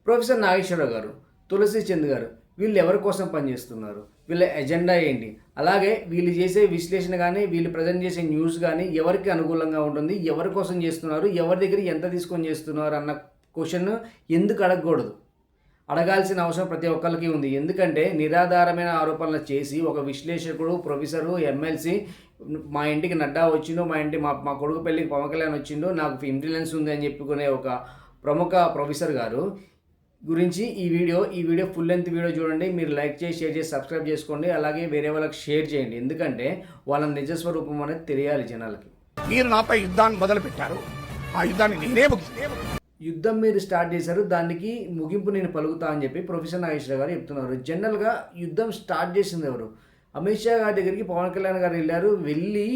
Professor Nageswararao గారు, తులసి చంద్ గారు వీళ్ళు ఎవరి కోసం పనిచేస్తున్నారు, వీళ్ళ ఎజెండా ఏంటి, అలాగే వీళ్ళు చేసే విశ్లేషణ కానీ వీళ్ళు ప్రజెంట్ చేసే న్యూస్ కానీ ఎవరికి అనుకూలంగా ఉంటుంది, ఎవరి కోసం చేస్తున్నారు, ఎవరి దగ్గర ఎంత తీసుకొని చేస్తున్నారు అన్న క్వశ్చన్ ఎందుకు అడగకూడదు? అడగాల్సిన అవసరం ప్రతి ఒక్కరికి ఉంది. ఎందుకంటే నిరాధారమైన ఆరోపణలు చేసి ఒక విశ్లేషకుడు, ప్రొఫెసరు, ఎమ్మెల్సీ మా ఇంటికి నడ్డా వచ్చిండు, మా కొడుకు పెళ్ళికి పవన్ కళ్యాణ్ వచ్చిండు, నాకు ఇన్ఫ్లుయెన్స్ ఉంది అని చెప్పుకునే ఒక ప్రముఖ ప్రొఫెసర్ గారు గురించి ఈ వీడియో ఫుల్ లెంత్ వీడియో చూడండి. మీరు లైక్ చేసి, షేర్ చేసి, సబ్స్క్రైబ్ చేసుకోండి. అలాగే వేరే వాళ్ళకి షేర్ చేయండి. ఎందుకంటే వాళ్ళ నిజస్వరూపం అనేది తెలియాలి జనాలకి. మీరు నాపై యుద్ధాన్ని మొదలుపెట్టారు, ఆ యుద్ధాన్ని నేనే యుద్ధం మీరు స్టార్ట్ చేశారు, దానికి ముగింపు నేను పలుకుతా అని చెప్పి ప్రొఫెసర్ నాగేశ్వరరావు గారు చెప్తున్నారు. జనరల్గా యుద్ధం స్టార్ట్ చేసింది ఎవరు? అమిత్ షా గారి దగ్గరికి పవన్ కళ్యాణ్ గారు వెళ్ళి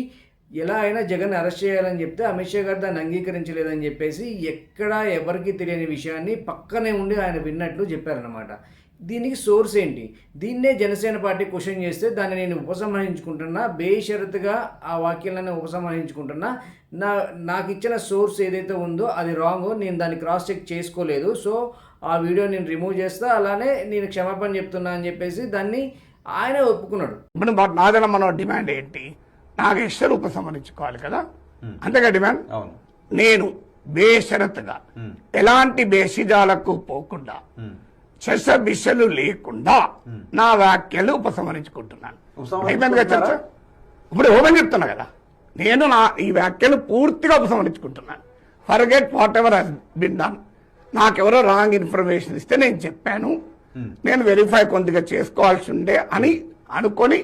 ఎలా అయినా జగన్ అరెస్ట్ చేయాలని చెప్తే అమిత్ షా గారు దాన్ని అంగీకరించలేదని చెప్పేసి ఎక్కడ ఎవరికి తెలియని విషయాన్ని పక్కనే ఉండి ఆయన విన్నట్లు చెప్పారనమాట. దీనికి సోర్స్ ఏంటి? దీన్నే జనసేన పార్టీ క్వశ్చన్ చేస్తే దాన్ని నేను ఉపసంహరించుకుంటున్నా, బేషరతుగా ఆ వాక్యాలను ఉపసంహరించుకుంటున్నా. నాకు ఇచ్చిన సోర్స్ ఏదైతే ఉందో అది రాంగ్, నేను దాన్ని క్రాస్ చెక్ చేసుకోలేదు, సో ఆ వీడియో నేను రిమూవ్ చేస్తా, అలానే నేను క్షమాపణ చెప్తున్నా అని చెప్పేసి దాన్ని ఆయన ఒప్పుకున్నాడు. నాదన మన డిమాండ్ ఏంటి? నాగేశ్వర్ ఉపసంహరించుకోవాలి కదా, అంతేగా డిమాండ్. నేను బేషరతుగా ఎలాంటి బేషిజాలకు పోకుండా చర్చలు లేకుండా నా వ్యాఖ్యలు ఉపసంహరించుకుంటున్నాను. అయిపోయిందిగా చర్చ. ఇప్పుడు ఓపెన్ చెప్తున్నా కదా, నేను ఈ వ్యాఖ్యలు పూర్తిగా ఉపసంహరించుకుంటున్నాను. Forget whatever has been done. నాకెవరో రాంగ్ ఇన్ఫర్మేషన్ ఇస్తే నేను చెప్పాను, నేను వెరిఫై కొద్దిగా చేసుకోవాల్సి ఉండే అని అనుకొని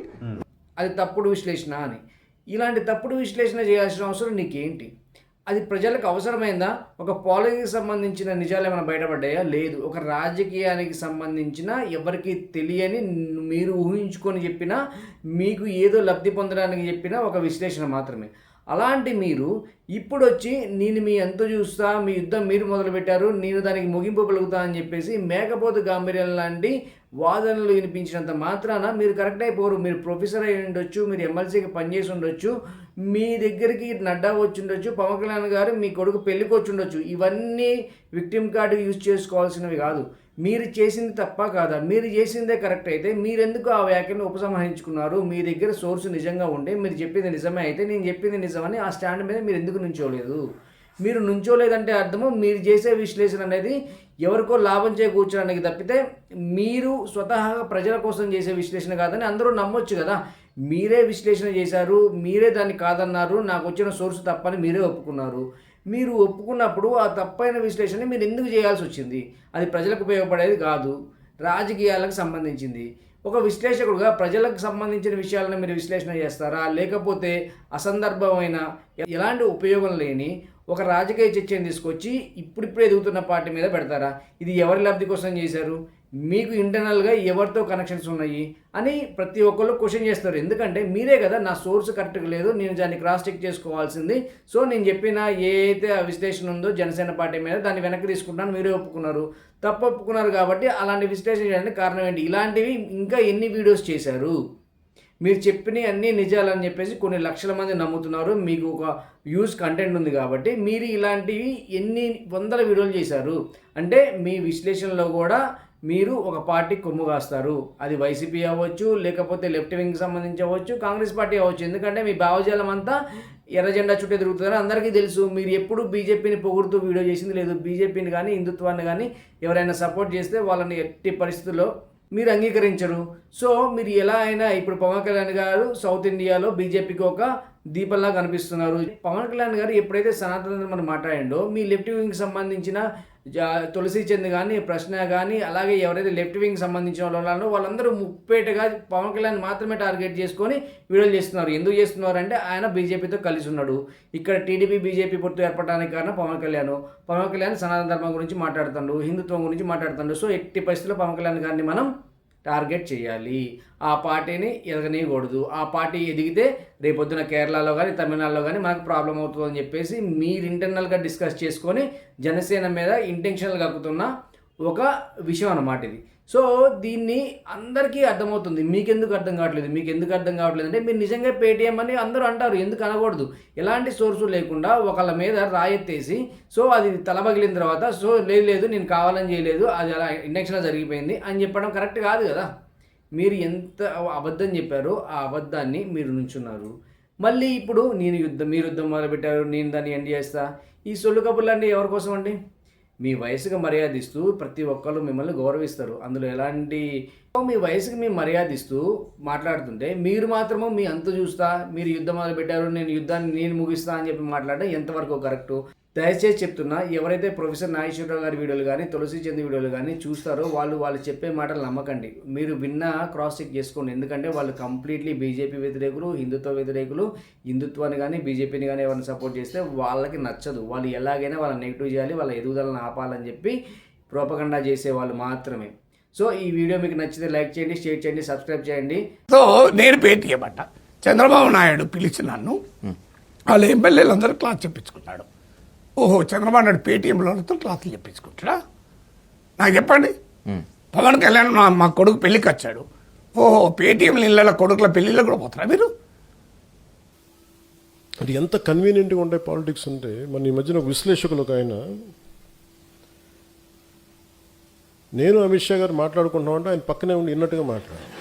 అది తప్పుడు విశ్లేషణ అని. ఇలాంటి తప్పుడు విశ్లేషణ చేయాల్సిన అవసరం నీకేంటి? అది ప్రజలకు అవసరమైందా? ఒక పాలసీకి సంబంధించిన నిజాలు ఏమైనా బయటపడ్డాయా? లేదు. ఒక రాజకీయానికి సంబంధించిన ఎవరికి తెలియని, మీరు ఊహించుకొని చెప్పినా, మీకు ఏదో లబ్ధి పొందడానికి చెప్పిన ఒక విశ్లేషణ మాత్రమే. అలాంటి మీరు ఇప్పుడు వచ్చి నేను మీ ఎంత చూస్తా, మీ యుద్ధం మీరు మొదలుపెట్టారు, నేను దానికి ముగింపు పలుకుతా అని చెప్పేసి మేకపోతు గాంభీర్యం లాంటి వాదనలు వినిపించినంత మాత్రాన మీరు కరెక్ట్ అయిపోరు. మీరు ప్రొఫెసర్ అయి ఉండొచ్చు, మీరు ఎమ్మెల్సీకి పనిచేసి ఉండొచ్చు, మీ దగ్గరికి నడ్డా వచ్చి ఉండొచ్చు, పవన్ కళ్యాణ్ గారు మీ కొడుకు పెళ్ళికి వచ్చి ఉండొచ్చు. ఇవన్నీ విక్టిమ్ కార్డు యూజ్ చేసుకోవాల్సినవి కాదు. మీరు చేసింది తప్ప కాదా? మీరు చేసిందే కరెక్ట్ అయితే మీరెందుకు ఆ వ్యాఖ్యను ఉపసంహరించుకున్నారు? మీ దగ్గర సోర్స్ నిజంగా ఉండే మీరు చెప్పింది నిజమే అయితే నేను చెప్పింది నిజమని ఆ స్టాండ్ మీద మీరు ఎందుకు నుంచోలేదు? మీరు నుంచోలేదంటే అర్థము మీరు చేసే విశ్లేషణ అనేది ఎవరికో లాభం చేకూర్చడానికి తప్పితే మీరు స్వతహాగా ప్రజల కోసం చేసే విశ్లేషణ కాదని అందరూ నమ్మొచ్చు కదా. మీరే విశ్లేషణ చేశారు, మీరే దాన్ని కాదన్నారు, నాకు వచ్చిన సోర్స్ తప్పని మీరే ఒప్పుకున్నారు. మీరు ఒప్పుకున్నప్పుడు ఆ తప్పైన విశ్లేషణ మీరు ఎందుకు చేయాల్సి వచ్చింది? అది ప్రజలకు ఉపయోగపడేది కాదు, రాజకీయాలకు సంబంధించింది. ఒక విశ్లేషకుడుగా ప్రజలకు సంబంధించిన విషయాలను మీరు విశ్లేషణ చేస్తారా? లేకపోతే అసందర్భమైన ఎలాంటి ఉపయోగం లేని ఒక రాజకీయ చర్చను తీసుకొచ్చి ఇప్పుడిప్పుడే ఎదుగుతున్న పార్టీ మీద పెడతారా? ఇది ఎవరి లబ్ధి కోసం చేశారు? మీకు ఇంటర్నల్గా ఎవరితో కనెక్షన్స్ ఉన్నాయి అని ప్రతి ఒక్కళ్ళు క్వశ్చన్ చేస్తారు. ఎందుకంటే మీరే కదా నా సోర్స్ కరెక్ట్గా లేదు, నేను దాన్ని క్రాస్ చెక్ చేసుకోవాల్సింది, సో నేను చెప్పిన ఏ అయితే ఆ విశ్లేషణ ఉందో జనసేన పార్టీ మీద దాన్ని వెనక్కి తీసుకుంటాను, మీరే ఒప్పుకున్నారు. తప్పు ఒప్పుకున్నారు కాబట్టి అలాంటి విశ్లేషణ చేయడానికి కారణం ఏంటి? ఇలాంటివి ఇంకా ఎన్ని వీడియోస్ చేశారు? మీరు చెప్పినవి అన్నీ నిజాలని చెప్పేసి కొన్ని లక్షల మంది నమ్ముతున్నారు, మీకు ఒక వ్యూస్ కంటెంట్ ఉంది కాబట్టి. మీరు ఇలాంటివి ఎన్ని వందల వీడియోలు చేశారు అంటే మీ విశ్లేషణలో కూడా మీరు ఒక పార్టీ కొమ్ము కాస్తారు. అది వైసీపీ అవ్వచ్చు, లేకపోతే లెఫ్ట్ వింగ్కి సంబంధించి అవ్వచ్చు, కాంగ్రెస్ పార్టీ అవ్వచ్చు. ఎందుకంటే మీ భావజాలం అంతా ఎర్ర జెండా చుట్టే తిరుగుతుందని అందరికీ తెలుసు. మీరు ఎప్పుడు బీజేపీని పొగుడుతూ వీడియో చేసింది లేదు. బీజేపీని కానీ హిందుత్వాన్ని కానీ ఎవరైనా సపోర్ట్ చేస్తే వాళ్ళని ఎట్టి పరిస్థితుల్లో మీరు అంగీకరించరు. సో మీరు ఎలా అయినా ఇప్పుడు పవన్ కళ్యాణ్ గారు సౌత్ ఇండియాలో బీజేపీకి ఒక దీపంలా కనిపిస్తున్నారు. పవన్ కళ్యాణ్ గారు ఎప్పుడైతే సనాతన ధర్మం మాట్లాడిండో మీ లెఫ్ట్ వింగ్కి సంబంధించిన తులసి చంద్ కానీ, ప్రశ్న కానీ, అలాగే ఎవరైతే లెఫ్ట్ వింగ్కి సంబంధించిన వాళ్ళు వాళ్ళందరూ ముప్పేటగా పవన్ కళ్యాణ్ మాత్రమే టార్గెట్ చేసుకొని వీడియోలు చేస్తున్నారు. ఎందుకు చేస్తున్నారు అంటే ఆయన బీజేపీతో కలిసి ఉన్నాడు. ఇక్కడ టీడీపీ బీజేపీ పొత్తు ఏర్పడడానికి కారణం పవన్ కళ్యాణ్ సనాతన ధర్మం గురించి మాట్లాడుతాడు, హిందుత్వం గురించి మాట్లాడుతాడు. సో ఎట్టి పరిస్థితుల్లో పవన్ కళ్యాణ్ గారిని మనం టార్గెట్ చేయాలి. ఆ పార్టీని ఎదగనీయకూడదు. ఆ పార్టీ ఎదిగితే రేపొద్దున కేరళలో కానీ తమిళనాడులో కానీ మనకు ప్రాబ్లం అవుతుందని చెప్పేసి మీరు ఇంటర్నల్గా డిస్కస్ చేసుకొని జనసేన మీద ఇంటెన్షనల్ కక్కుతున్న ఒక విషయం అన్నమాట ఇది. సో దీన్ని అందరికీ అర్థమవుతుంది. మీకెందుకు అర్థం కావట్లేదు అంటే మీరు నిజంగా పేటీఎం అని అందరూ అంటారు. ఎందుకు అనకూడదు? ఎలాంటి సోర్సు లేకుండా ఒకళ్ళ మీద రాయెత్తేసి సో అది తలబగిలిన తర్వాత సో లేదు నేను కావాలని చేయలేదు, అది అలా ఇండక్షన్లో జరిగిపోయింది అని చెప్పడం కరెక్ట్ కాదు కదా. మీరు ఎంత అబద్ధం చెప్పారో ఆ అబద్ధాన్ని మీరు నుంచున్నారు. మళ్ళీ ఇప్పుడు మీరు యుద్ధం మొదలుపెట్టారు, నేను దాన్ని ఎండ్ చేస్తా. ఈ సొల్లు కబుర్లన్నీ ఎవరి కోసం అండి? మీ వయసుకు మర్యాద ఇస్తూ ప్రతి ఒక్కరు మిమ్మల్ని గౌరవిస్తారు. అందులో ఎలాంటి మీ వయసుకి మీ మర్యాద ఇస్తూ మాట్లాడుతుంటే మీరు మాత్రము మీ అంతు చూస్తా, మీరు యుద్ధం మొదలుపెట్టారు, యుద్ధాన్ని నేను ముగిస్తా అని చెప్పి మాట్లాడడం ఎంతవరకు కరెక్టు? దయచేసి చెప్తున్నా, ఎవరైతే ప్రొఫెసర్ నాగేశ్వరరావు గారి వీడియోలు కానీ తులసి చంద్ వీడియోలు కానీ చూస్తారో వాళ్ళు చెప్పే మాటలు నమ్మకండి. మీరు విన్న క్రాస్ చెక్ చేసుకోండి. ఎందుకంటే వాళ్ళు కంప్లీట్లీ బీజేపీ వ్యతిరేకులు, హిందుత్వ వ్యతిరేకులు. హిందుత్వాన్ని కానీ బీజేపీని కానీ ఎవరిని సపోర్ట్ చేస్తే వాళ్ళకి నచ్చదు. వాళ్ళు ఎలాగైనా వాళ్ళని నెగిటివ్ చేయాలి, వాళ్ళ ఎదుగుదలను ఆపాలని చెప్పి ప్రోపగండా చేసే వాళ్ళు మాత్రమే. సో ఈ వీడియో మీకు నచ్చితే లైక్ చేయండి, షేర్ చేయండి, సబ్స్క్రైబ్ చేయండి. సో నేను పేటీఎం అట్ట చంద్రబాబు నాయుడు పిలిచి నన్ను వాళ్ళ ఎమ్మెల్యేలు అందరూ క్లాస్ చెప్పించుకున్నాడు. ఓహో, చంద్రబాబు నాయుడు పేటీఎంలో క్లాసులు చెప్పించుకుంటాడా? నాకు చెప్పండి. పవన్ కళ్యాణ్ మా కొడుకు పెళ్ళికి వచ్చాడు. ఓహో, పేటీఎం ఇళ్ళ కొడుకుల పెళ్ళిళ్ళు కూడా పోతారా మీరు? అది ఎంత కన్వీనియంట్గా ఉంటాయి పాలిటిక్స్ అంటే, మన ఈ మధ్యన ఒక విశ్లేషకులు ఒక ఆయన, నేను అమిత్ షా గారు మాట్లాడుకుంటున్నామంటే ఆయన పక్కనే ఉండి విన్నట్టుగా మాట్లాడారు.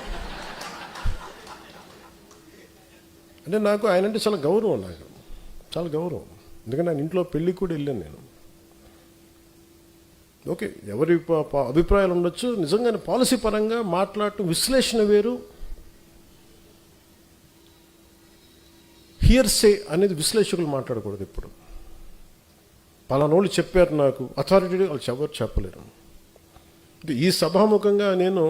అంటే నాకు ఆయన అంటే చాలా గౌరవం, చాలా గౌరవం. ఎందుకంటే ఆయన ఇంట్లో పెళ్ళికి కూడా వెళ్ళాను నేను. ఓకే, ఎవరి అభిప్రాయాలు ఉండొచ్చు. నిజంగానే పాలసీ పరంగా మాట్లాడటం విశ్లేషణ వేరు, హియర్సే అనేది విశ్లేషకులు మాట్లాడకూడదు ఎప్పుడు. పలానోళ్ళు చెప్పారు నాకు, అథారిటీ వాళ్ళు ఎవరు చెప్పలేరు. ఈ సభాముఖంగా నేను